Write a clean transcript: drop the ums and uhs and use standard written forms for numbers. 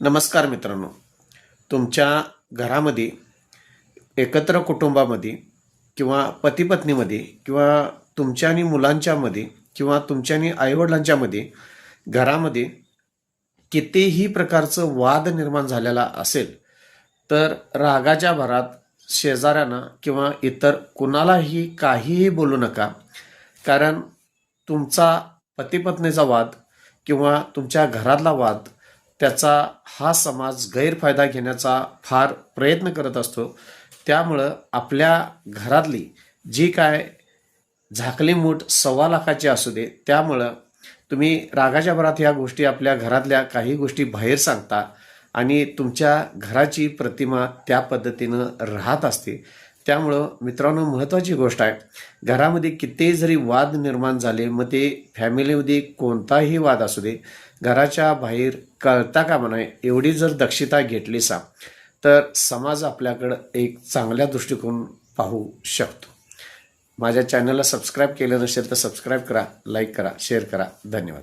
नमस्कार मित्रांनो. तुमच्या घरामध्ये एकत्र कुटुंबामध्ये किंवा पतीपत्नीमध्ये किंवा तुमच्या आणि मुलांच्यामध्ये किंवा तुमच्या आणि आईवडिलांच्यामध्ये घरामध्ये कितीही प्रकारचं वाद निर्माण झालेला असेल तर रागाच्या भरात शेजाऱ्यांना किंवा इतर कुणालाही काहीही बोलू नका. कारण तुमचा पतीपत्नीचा वाद किंवा तुमच्या घरातला वाद त्याचा हा समाज गैरफायदा घेण्याचा फार प्रयत्न करत असतो. त्यामुळं आपल्या घरातली जी काय झाकली मूठ 1.25 लाखाची असू दे, त्यामुळं तुम्ही रागाच्या भरात ह्या गोष्टी आपल्या घरातल्या काही गोष्टी बाहेर सांगता आणि तुमच्या घराची प्रतिमा त्या पद्धतीनं राहत असते. त्यामुळं मित्रांनो, महत्त्वाची गोष्ट आहे, घरामध्ये कितीही जरी वाद निर्माण झाले, मग ते फॅमिलीमध्ये कोणताही वाद असू दे, घराच्या बाहेर कळता कामा नये एवढी जर दक्षता घेतली तर समाज आपल्याकडं एक चांगल्या दृष्टिकोन पाहू शकतो. माझ्या चॅनलला सबस्क्राईब केलं नसेल तर सबस्क्राईब करा, लाईक करा, शेअर करा. धन्यवाद.